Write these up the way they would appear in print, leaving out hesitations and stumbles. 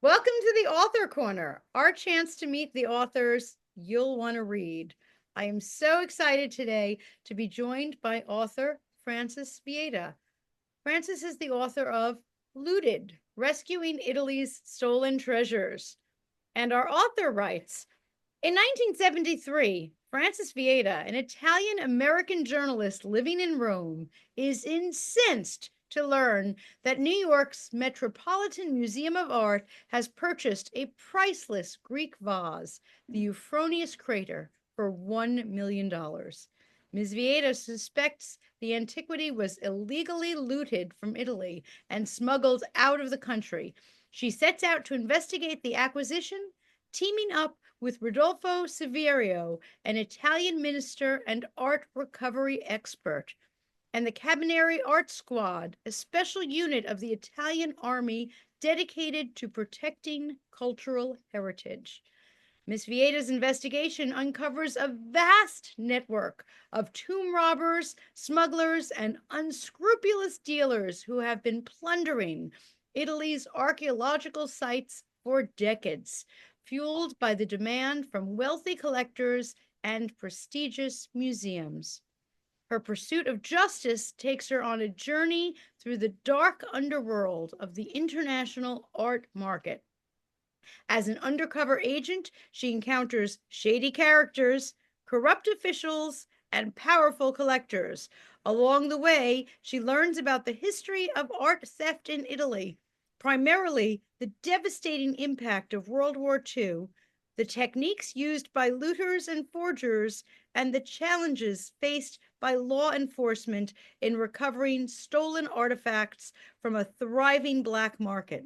Welcome to the Author Corner, our chance to meet the authors you'll want to read. I am so excited today to be joined by author Frances Vieta. Frances is the author of Looted, Rescuing Italy's Stolen Treasures. And our author writes, in 1973, Frances Vieta, an Italian American journalist living in Rome, is incensed to learn that New York's Metropolitan Museum of Art has purchased a priceless Greek vase, the Euphroneous crater, for $1 million. Ms. Vieta suspects the antiquity was illegally looted from Italy and smuggled out of the country. She sets out to investigate the acquisition, teaming up with Rodolfo Siviero, an Italian minister and art recovery expert, and the Carabinieri Art Squad, a special unit of the Italian army dedicated to protecting cultural heritage. Miss Vieta's investigation uncovers a vast network of tomb robbers, smugglers, and unscrupulous dealers who have been plundering Italy's archaeological sites for decades, fueled by the demand from wealthy collectors and prestigious museums. Her pursuit of justice takes her on a journey through the dark underworld of the international art market. As an undercover agent, she encounters shady characters, corrupt officials, and powerful collectors. Along the way, she learns about the history of art theft in Italy, primarily the devastating impact of World War II, the techniques used by looters and forgers, and the challenges faced by law enforcement in recovering stolen artifacts from a thriving black market.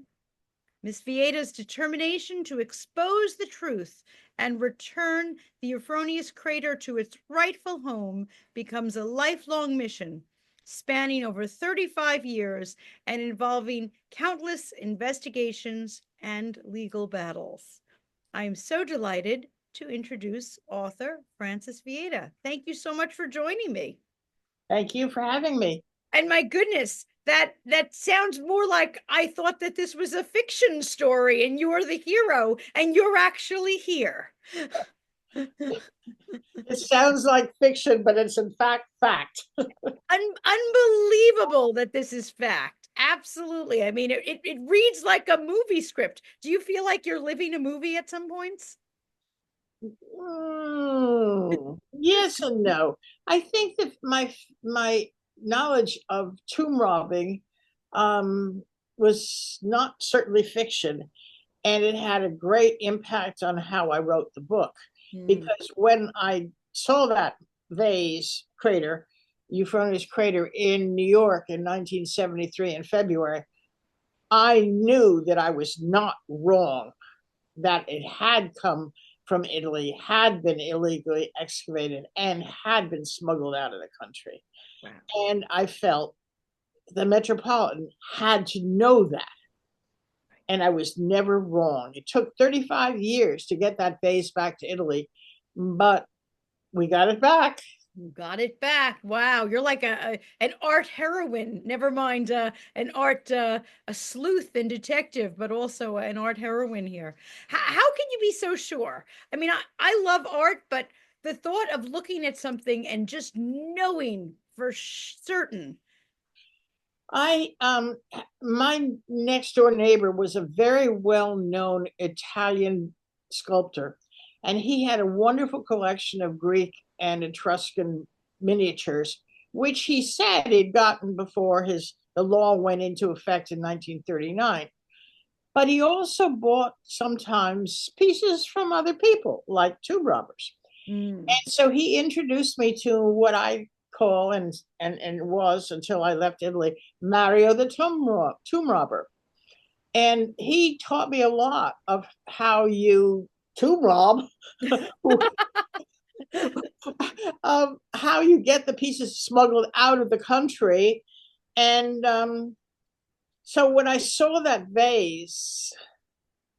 Miss Vieta's determination to expose the truth and return the Euphroneous crater to its rightful home becomes a lifelong mission, spanning over 35 years and involving countless investigations and legal battles. I am so delighted to introduce author Frances Vieta. Thank you so much for joining me. Thank you for having me. And my goodness, that sounds more like I thought that this was a fiction story and you're the hero and you're actually here. It sounds like fiction, but it's in fact. Unbelievable that this is fact. Absolutely. I mean, it reads like a movie script. Do you feel like you're living a movie at some points? Yes and no. I think that my knowledge of tomb robbing was not certainly fiction, and it had a great impact on how I wrote the book. Hmm. Because when I saw that vase crater, Euphroneous crater in New York in 1973 in February, I knew that I was not wrong, that it had come from Italy, had been illegally excavated, and had been smuggled out of the country. Wow. And I felt the Metropolitan had to know that. And I was never wrong. It took 35 years to get that vase back to Italy, but we got it back. You got it back. Wow, you're like an art heroine. Never mind a sleuth and detective, but also an art heroine here. How can you be so sure? I mean, I love art, but the thought of looking at something and just knowing for certain. I My next door neighbor was a very well known Italian sculptor, and he had a wonderful collection of Greek and Etruscan miniatures, which he said he'd gotten before his the law went into effect in 1939. But he also bought sometimes pieces from other people, like tomb robbers. Mm. And so he introduced me to what I call and was until I left Italy, Mario the tomb robber. And he taught me a lot of how you tomb rob, how you get the pieces smuggled out of the country. And so when I saw that vase,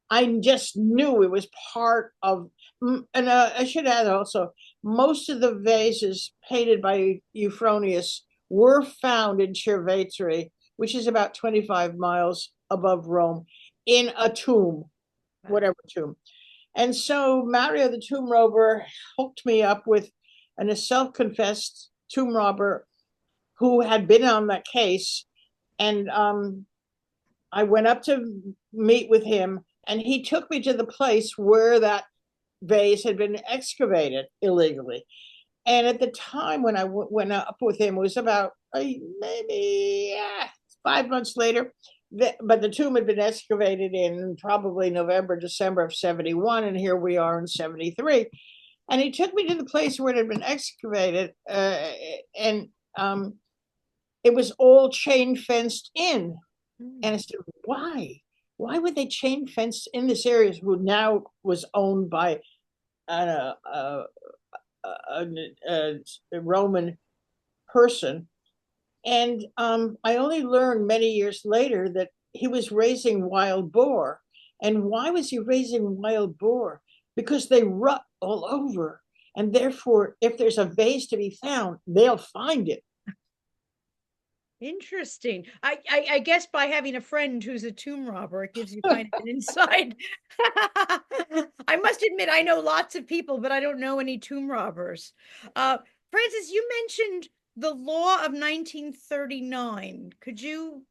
I just knew it was part of, and I should add also, most of the vases painted by Euphroneous were found in Cerveteri, which is about 25 miles above Rome. in a tomb, whatever tomb. And so Mario the tomb robber hooked me up with a self-confessed tomb robber who had been on that case. And I went up to meet with him, and he took me to the place where that vase had been excavated illegally. And at the time when I went up with him, it was about maybe 5 months later. But the tomb had been excavated in probably November, December of 71. And here we are in 73. And he took me to the place where it had been excavated. And it was all chain fenced in. And I said, why? Why would they chain fence in this area, who now was owned by a Roman person? And I only learned many years later that he was raising wild boar. And why was he raising wild boar? Because they rut all over. And therefore, if there's a vase to be found, they'll find it. Interesting. I guess by having a friend who's a tomb robber, it gives you kind of an insight. I must admit, I know lots of people, but I don't know any tomb robbers. Frances, you mentioned the law of 1939. Could you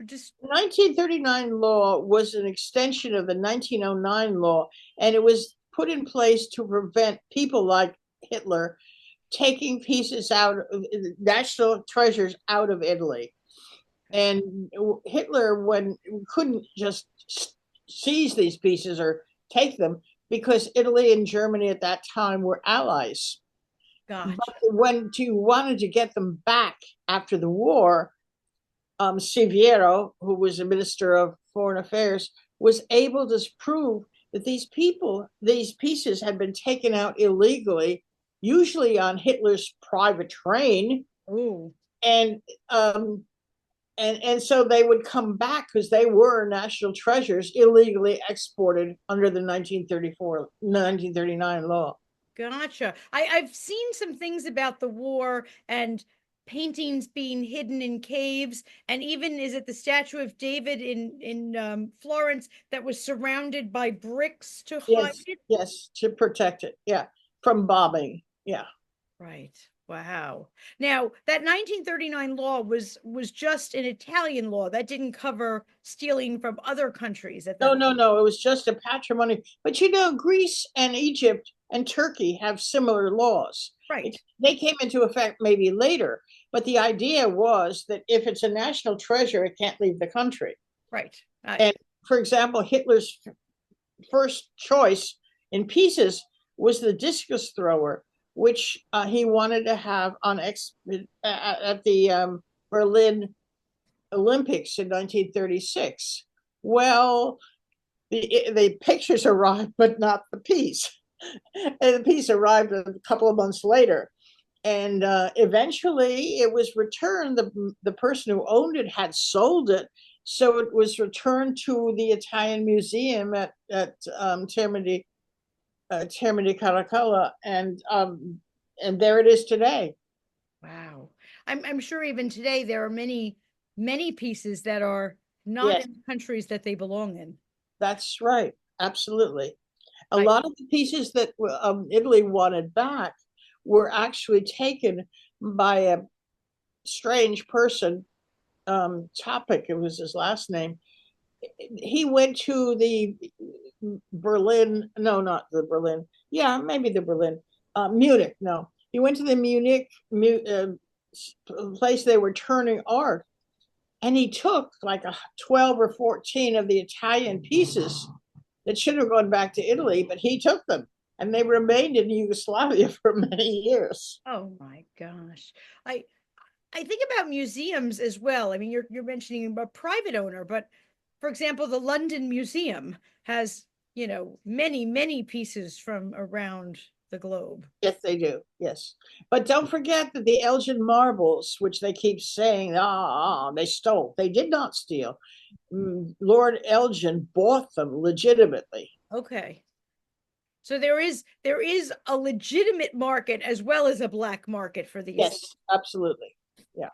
just 1939 law was an extension of the 1909 law, and it was put in place to prevent people like Hitler taking pieces out of national treasures out of Italy. And Hitler couldn't just seize these pieces or take them, because Italy and Germany at that time were allies. gotcha. But when you wanted to get them back after the war, Siviero, who was a minister of foreign affairs, was able to prove that these pieces had been taken out illegally, usually on Hitler's private train. Oh, And so they would come back because they were national treasures illegally exported under the 1939 law. gotcha. I've seen some things about the war and paintings being hidden in caves, and even is it the statue of David in Florence that was surrounded by bricks to hide Yes, it? yes, to protect it. Yeah, from bombing. Yeah. Right. Wow. Now, that 1939 law was just an Italian law. That didn't cover stealing from other countries at No, that. no, no. It was just a patrimony. But you know, Greece and Egypt and Turkey have similar laws. Right. They came into effect maybe later, but the idea was that if it's a national treasure, it can't leave the country. Right. And for example, Hitler's first choice in pieces was the discus thrower, which he wanted to have at the Berlin Olympics in 1936. Well, the pictures arrived, but not the piece. And the piece arrived a couple of months later. And eventually it was returned. The person who owned it had sold it. So it was returned to the Italian museum at Termini Caracalla. And there it is today. Wow. I'm sure even today there are many pieces that are not Yes, in the countries that they belong in. that's right. Absolutely. A I lot of the pieces that Italy wanted back were actually taken by a strange person. Topic, it was his last name. He went to the Berlin, no, not the Berlin. Yeah, maybe the Berlin. Munich, no. He went to the Munich place they were turning art, and he took like 12 or 14 of the Italian pieces that should have gone back to Italy, but he took them, and they remained in Yugoslavia for many years. Oh my gosh. I I think about museums as well. I mean, you're mentioning a private owner, but for example, the London Museum has, many pieces from around the globe. Yes, they do. Yes. But don't forget that the Elgin marbles, which they keep saying, they stole. They did not steal. Lord Elgin bought them legitimately. Okay. So there is a legitimate market as well as a black market for these. Yes, absolutely. Yeah.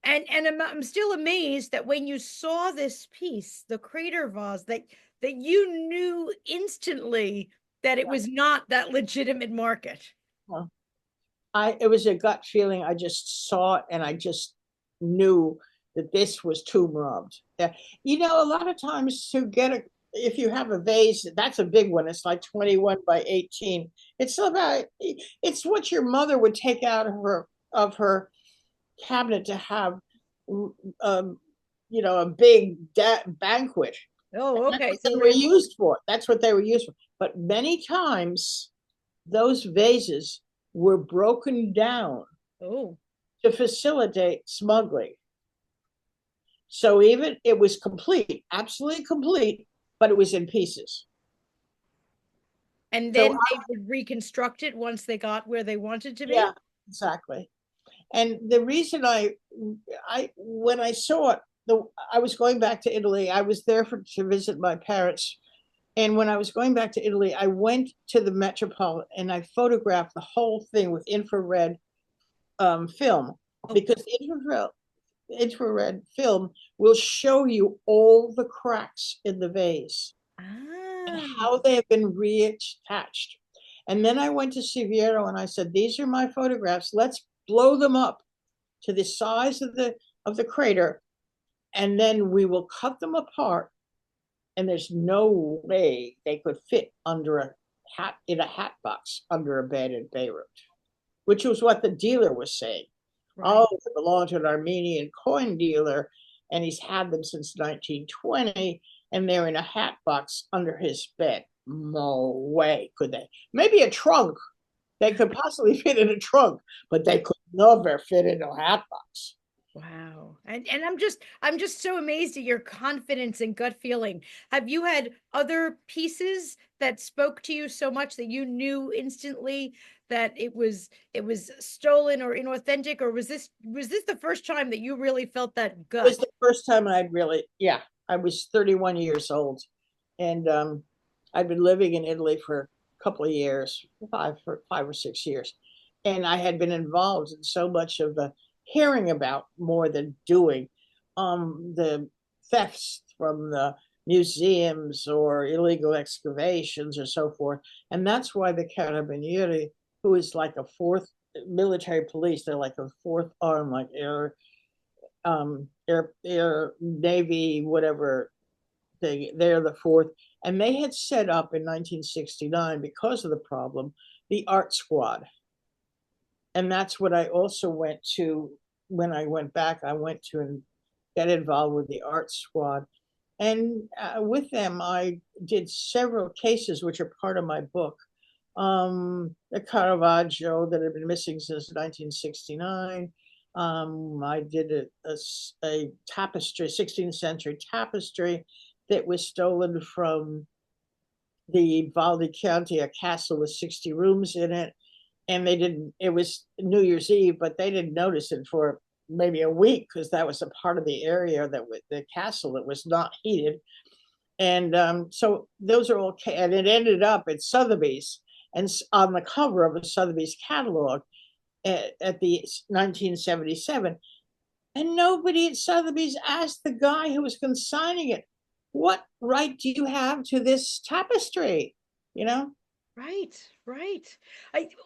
I'm still amazed that when you saw this piece, the crater vase, that you knew instantly that it was not that legitimate market. Well, it was a gut feeling. I just saw it and I just knew that this was tomb robbed. Yeah. You know, a lot of times to get a, if you have a vase, that's a big one. It's like 21 by 18. It's about, it's what your mother would take out of her cabinet to have, um, you know, a big banquet. Oh, That's okay. what So they it were was, used for. That's what they were used for. But many times those vases were broken down oh, to facilitate smuggling. So even it was complete, absolutely complete, but it was in pieces. and So then they would reconstruct it once they got where they wanted to be. yeah, exactly. And the reason I when I saw it, I was going back to Italy. I was there to visit my parents. And when I was going back to Italy, I went to the Metropolitan and I photographed the whole thing with infrared film, Oh, because infrared film will show you all the cracks in the vase and ah, how they have been reattached. And then I went to Siviero and I said, "These are my photographs. Let's blow them up to the size of the crater, and then we will cut them apart. And there's no way they could fit under a hat in a hat box under a bed in Beirut," which was what the dealer was saying. right. Oh, they belong to an Armenian coin dealer, and he's had them since 1920, and they're in a hat box under his bed. No way could they. Maybe a trunk. They could possibly fit in a trunk, but they could never fit in a hat box. Wow. And I'm just so amazed at your confidence and gut feeling. Have you had other pieces that spoke to you so much that you knew instantly that it was stolen or inauthentic, or was this the first time that you really felt that It was gut? the first time I'd really, yeah, I was 31 years old. And I'd been living in Italy for a couple of years, 5 or 6 years. And I had been involved in so much of the hearing about more than doing, the thefts from the museums or illegal excavations or so forth. And that's why the Carabinieri, who is like a fourth military police, they're like a fourth arm, like air navy, whatever, they're the fourth. And they had set up in 1969, because of the problem, the art squad. And that's what I also went to. When I went back, I went to get involved with the art squad. And with them I did several cases which are part of my book. The Caravaggio that had been missing since 1969. I did a tapestry, 16th century tapestry that was stolen from the Val di Chianti, a castle with 60 rooms in it. And they didn't, it was New Year's Eve, but they didn't notice it for maybe a week because that was a part of the area the castle that was not heated. And so those are all, and it ended up at Sotheby's and on the cover of a Sotheby's catalog at the 1977. And nobody at Sotheby's asked the guy who was consigning it, "What right do you have to this tapestry?" You know? Right, right.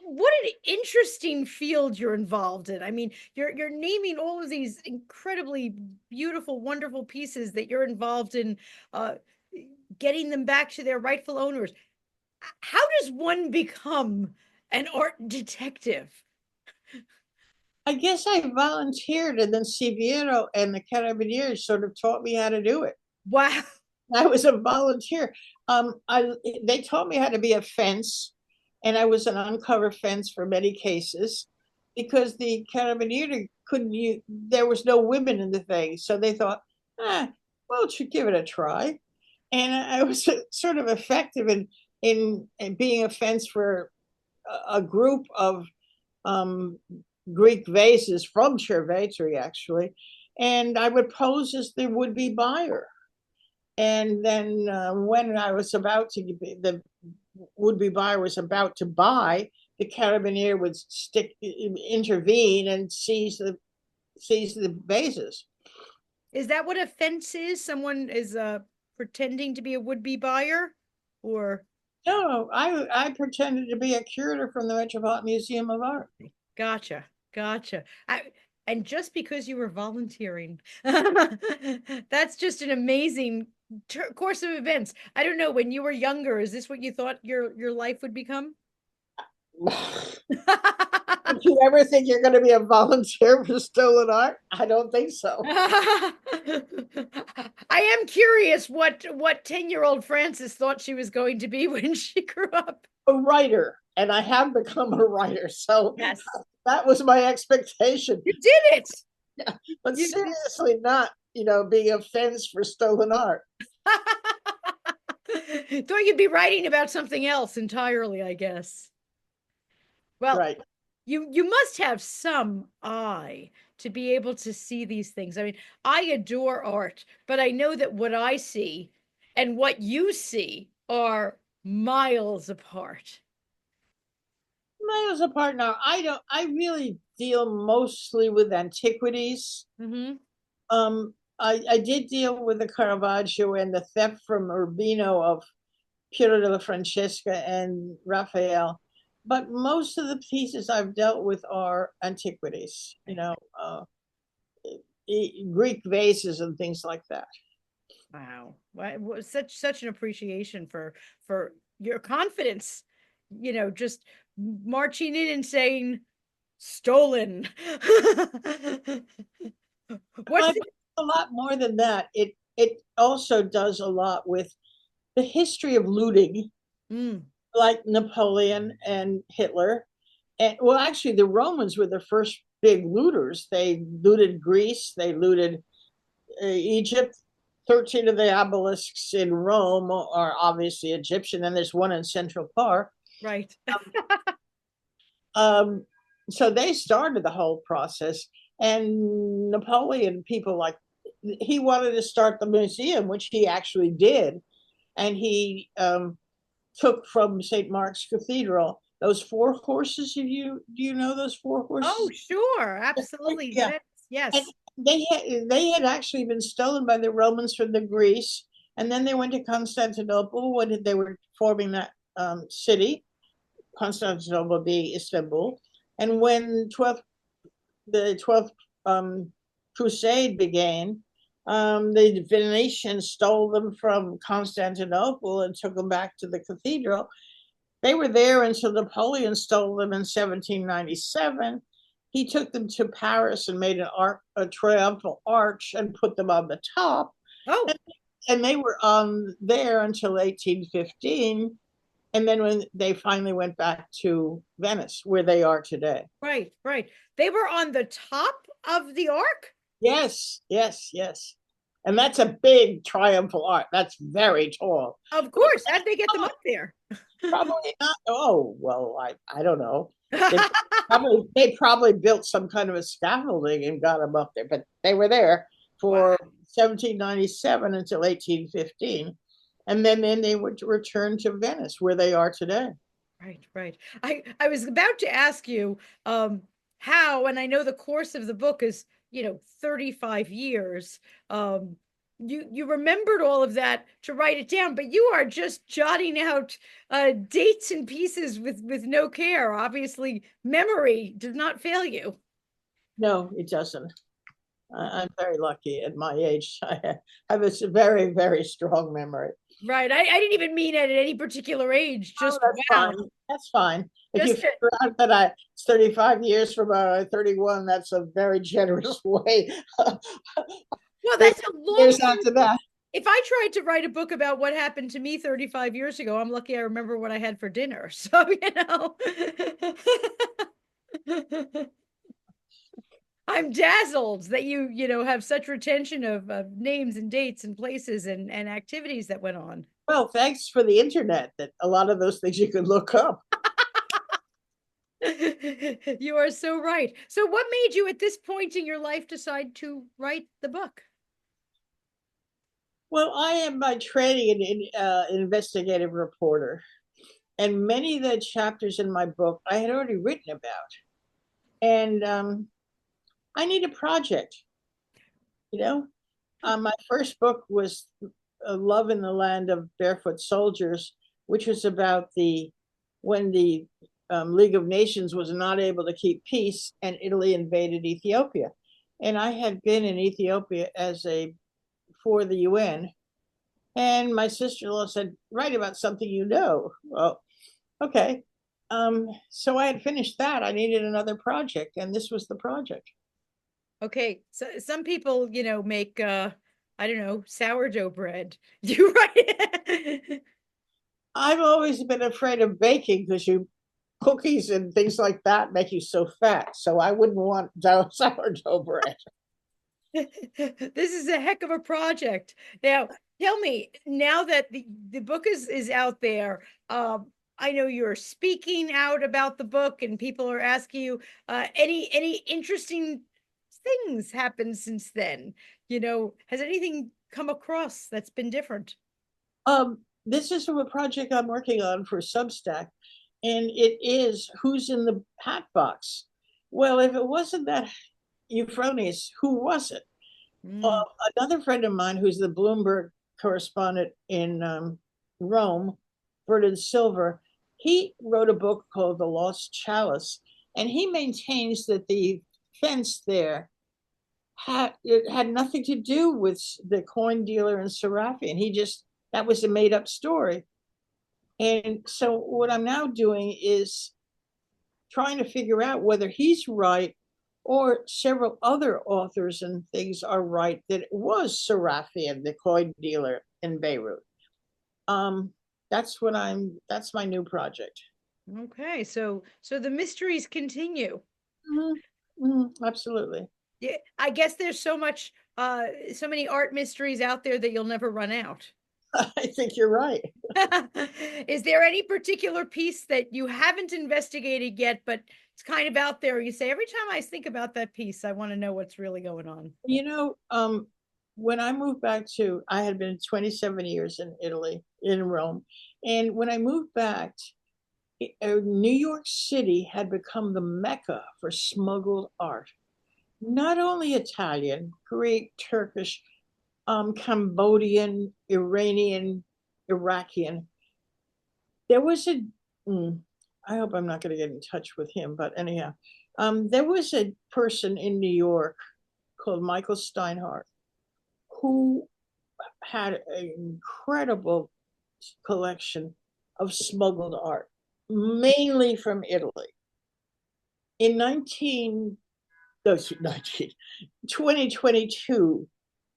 What an interesting field you're involved in. I mean, you're naming all of these incredibly beautiful, wonderful pieces that you're involved in, uh, getting them back to their rightful owners. How does one become an art detective? I guess I volunteered, and then Siviero and the Carabinieri sort of taught me how to do it. Wow. I was a volunteer. They taught me how to be a fence, and I was an uncover fence for many cases because the Carabinieri couldn't use, there was no women in the thing, so they thought, well, should give it a try. And I was sort of effective in being a fence for a group of um, Greek vases from Cervetri, actually, and I would pose as the would-be buyer. And then when I was about to, the would-be buyer was about to buy, the carabinier would intervene and seize sees the vases. Is that what a fence is? Someone is pretending to be a would-be buyer, or No, I pretended to be a curator from the Metropolitan Museum of Art. gotcha, gotcha. And just because you were volunteering, that's just an amazing course of events. I don't know, when you were younger, is this what you thought your life would become? Did you ever think you're going to be a volunteer for stolen art? I don't think so. I am curious what 10-year-old Frances thought she was going to be when she grew up. A writer, and I have become a writer. So Yes, that was my expectation. you did it. Yeah, but You seriously, not, being a fence for stolen art. thought you'd be writing about something else entirely, I guess. Well, Right. you must have some eye to be able to see these things. I mean, I adore art, but I know that what I see and what you see are miles apart. Miles apart now. I really deal mostly with antiquities. Mm-hmm. I did deal with the Caravaggio and the theft from Urbino of Piero della Francesca and Raphael, but most of the pieces I've dealt with are antiquities, Greek vases and things like that. Wow. Such an appreciation for your confidence, just marching in and saying stolen. What's But a lot more than that. It also does a lot with the history of looting, Mm, like Napoleon and Hitler. And well, actually, the Romans were the first big looters. They looted Greece, they looted Egypt. 13 of the obelisks in Rome are obviously Egyptian, and there's one in Central Park. right. Um, so they started the whole process. And Napoleon, people like, he wanted to start the museum, which he actually did. And he took from St. Mark's Cathedral those four horses. Do you know those four Oh, horses? sure. Absolutely. Yeah, Yes. and Yes. they had actually been stolen by the Romans from the Greece, and then they went to Constantinople when they were forming that city, Constantinople being Istanbul, and when the 12th Crusade began. The Venetians stole them from Constantinople and took them back to the cathedral. They were there until Napoleon stole them in 1797. He took them to Paris and made a triumphal arch and put them on the top. Oh, And they were there until 1815. And then when they finally went back to Venice, where they are today. right, right. They were on the top of the ark? Yes, yes, yes. And that's a big triumphal arch. That's very tall. Of course. How'd they get them up there? Probably not. Oh, well, I don't know. They they probably built some kind of a scaffolding and got them up there, but they were there Wow. for 1797 until 1815. And then they would return to Venice, where they are today. Right, right. I was about to ask you how, and I know the course of the book is, 35 years. You remembered all of that to write it down, but you are just jotting out dates and pieces with no care. Obviously, memory does not fail you. No, it doesn't. I'm very lucky at my age. I have a very, very strong memory. Right. I didn't even mean at any particular age. Oh, Just that's wow. fine. That's fine. If you Just figure out that it's 35 years from 31, that's a very generous way. well, There's that's a long years after that. if I tried to write a book about what happened to me 35 years ago, I'm lucky I remember what I had for dinner. So, I'm dazzled that you have such retention of names and dates and places and activities that went on. Well, thanks for the internet. That a lot of those things you can look up. You are so right. So, what made you at this point in your life decide to write the book? Well, I am by training an investigative reporter, and many of the chapters in my book I had already written about. And I need a project, you know. My first book was Love in the Land of Barefoot Soldiers, which was about the when the League of Nations was not able to keep peace and Italy invaded Ethiopia. And I had been in Ethiopia as a for the UN. And my sister-in-law said, write about something you know. Well, okay. So I had finished that. I needed another project, and this was the project. Okay, so some people, make I don't know, sourdough bread. You right? I've always been afraid of baking because you cookies and things like that make you so fat. So I wouldn't want sourdough bread. This is a heck of a project. Now, tell me, now that the book is out there, I know you're speaking out about the book and people are asking you, any interesting things happened since then? Has anything come across that's been different? This is a project I'm working on for Substack, and it is Who's in the Hat Box. Well, if it wasn't that euphonious, who was it? Mm, Another friend of mine, who's the Bloomberg correspondent in Rome, Vernon Silver, he wrote a book called The Lost Chalice, and he maintains that the fence there it had nothing to do with the coin dealer in Serafian. He just that was a made up story. And so what I'm now doing is trying to figure out whether he's right or several other authors and things are right that it was Serafian, the coin dealer in Beirut. Um, that's my new project. okay, so the mysteries continue. Absolutely. Yeah, I guess there's so many art mysteries out there that you'll never run out. I think you're right. Is there any particular piece that you haven't investigated yet, but it's kind of out there? You say, every time I think about that piece, I want to know what's really going on. When I moved back I had been 27 years in Italy, in Rome. And when I moved back, New York City had become the mecca for smuggled art. Not only Italian, Greek, Turkish, Cambodian, Iranian, Iraqian. There was I hope I'm not going to get in touch with him, but anyhow, there was a person in New York called Michael Steinhardt who had an incredible collection of smuggled art, mainly from Italy. In 2022,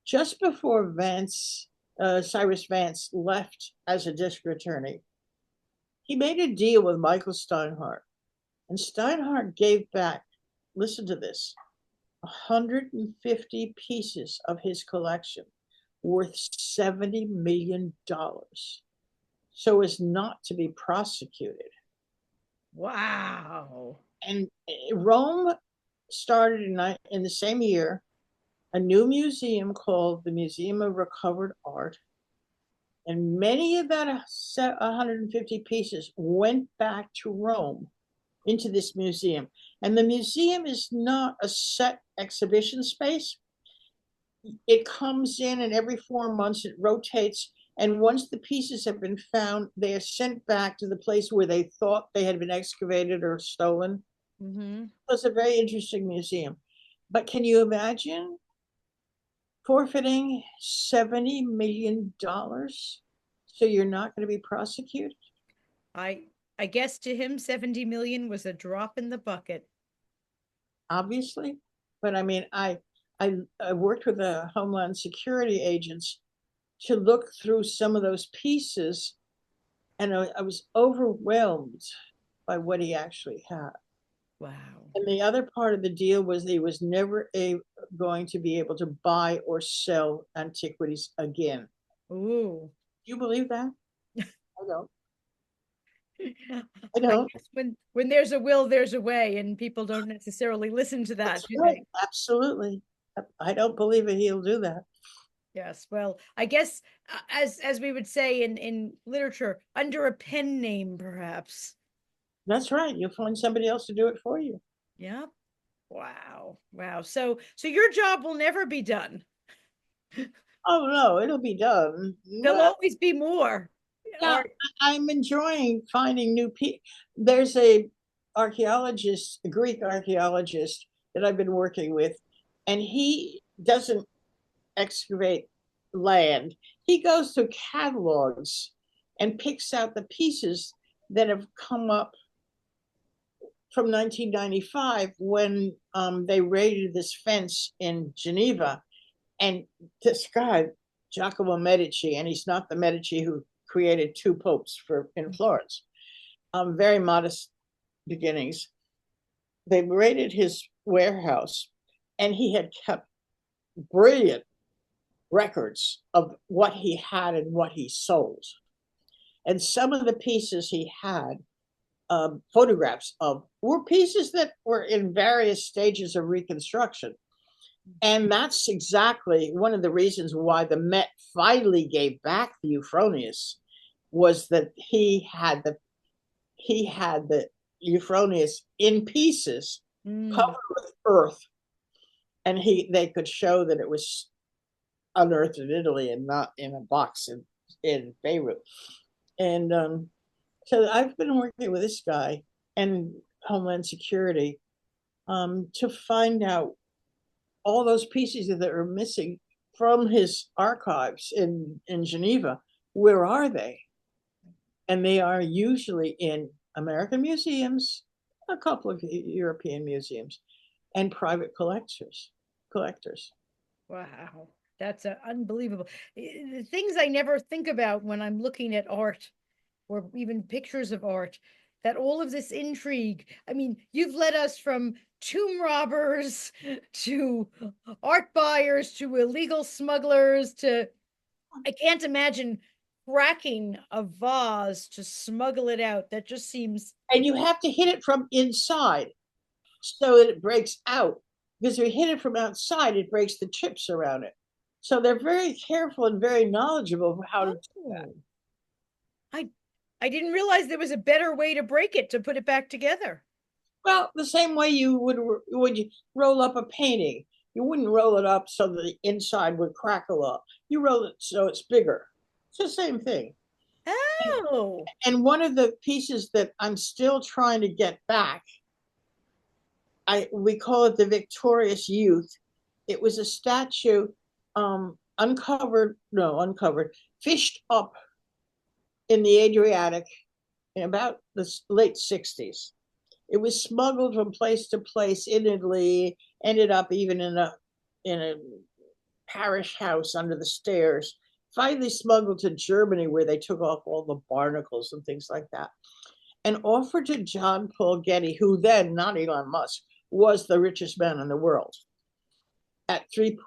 just before Cyrus Vance left as a district attorney, he made a deal with Michael Steinhardt. And Steinhardt gave back, listen to this, 150 pieces of his collection worth $70 million so as not to be prosecuted. Wow. And Rome started in the same year a new museum called the Museum of Recovered Art. And many of that 150 pieces went back to Rome into this museum. And the museum is not a set exhibition space. It comes in and every 4 months it rotates. And once the pieces have been found, they are sent back to the place where they thought they had been excavated or stolen. Mm-hmm. It's a very interesting museum. But can you imagine forfeiting $70 million so you're not going to be prosecuted? I I guess to him 70 million was a drop in the bucket. Obviously. But I mean, I worked with the Homeland Security agents to look through some of those pieces, and I was overwhelmed by what he actually had. Wow. And the other part of the deal was he was never going to be able to buy or sell antiquities again. Ooh. Do you believe that? I don't. I I don't. guess when there's a will, there's a way, and people don't necessarily listen to that, That's do right. they? Absolutely. I don't believe that he'll do that. Yes. Well, I guess as we would say in literature, under a pen name, perhaps. That's right. You'll find somebody else to do it for you. Yeah. Wow. Wow. So your job will never be done. Oh no, it'll be done. There'll Well, always be more yeah, art. I'm enjoying finding new people. There's a archaeologist, a Greek archaeologist that I've been working with, and he doesn't excavate land. He goes through catalogs and picks out the pieces that have come up from 1995 when they raided this fence in Geneva. And this guy, Giacomo Medici, and he's not the Medici who created two popes for in Florence. Very modest beginnings. They raided his warehouse, and he had kept brilliant records of what he had and what he sold. And some of the pieces he had photographs of were pieces that were in various stages of reconstruction. And that's exactly one of the reasons why the Met finally gave back the Euphroneus, was that he had the Euphroneus in pieces Mm. covered with earth, and they could show that it was unearthed in Italy and not in a box in Beirut. And so I've been working with this guy and Homeland Security to find out all those pieces that are missing from his archives in Geneva. Where are they? And they are usually in American museums, a couple of European museums, and private collectors. Wow. That's unbelievable. The things I never think about when I'm looking at art or even pictures of art, that all of this intrigue. I mean, you've led us from tomb robbers to art buyers to illegal smugglers to, I can't imagine cracking a vase to smuggle it out. That just seems, And you have to hit it from inside so that it breaks out. Because if you hit it from outside, it breaks the chips around it. So they're very careful and very knowledgeable of how to do that. oh, I I didn't realize there was a better way to break it to put it back together. Well, the same way you would when you roll up a painting, you wouldn't roll it up so that the inside would crackle up. You roll it so it's bigger. It's the same thing. Oh. And one of the pieces that I'm still trying to get back, we call it the Victorious Youth. It was a statue, uncovered, fished up in the Adriatic in about the late 60s. It was smuggled from place to place in Italy, ended up even in a parish house under the stairs, finally smuggled to Germany where they took off all the barnacles and things like that, and offered to John Paul Getty, who then, not Elon Musk, was the richest man in the world, at $3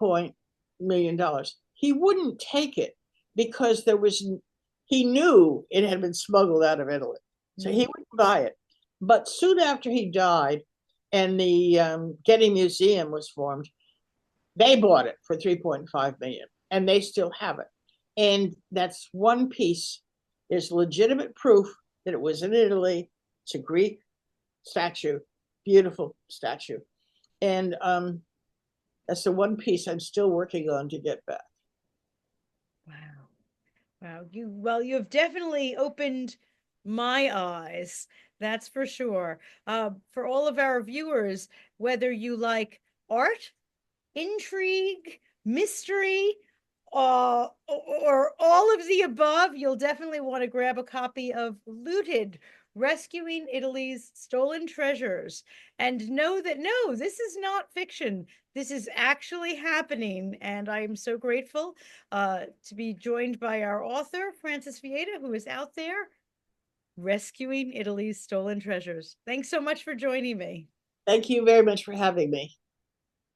million. He wouldn't take it because he knew it had been smuggled out of Italy. So he wouldn't buy it. But soon after he died and the Getty Museum was formed, they bought it for 3.5 million and they still have it. And that's one piece. There's legitimate proof that it was in Italy. It's a Greek statue, beautiful statue. And that's the one piece I'm still working on to get back. Wow. Wow. You've definitely opened my eyes. That's for sure. For all of our viewers, whether you like art, intrigue, mystery, or all of the above, you'll definitely want to grab a copy of Looted, Rescuing Italy's Stolen Treasures. And know that no, this is not fiction. This is actually happening. And I am so grateful to be joined by our author, Frances Vieta, who is out there rescuing Italy's stolen treasures. Thanks so much for joining me. Thank you very much for having me.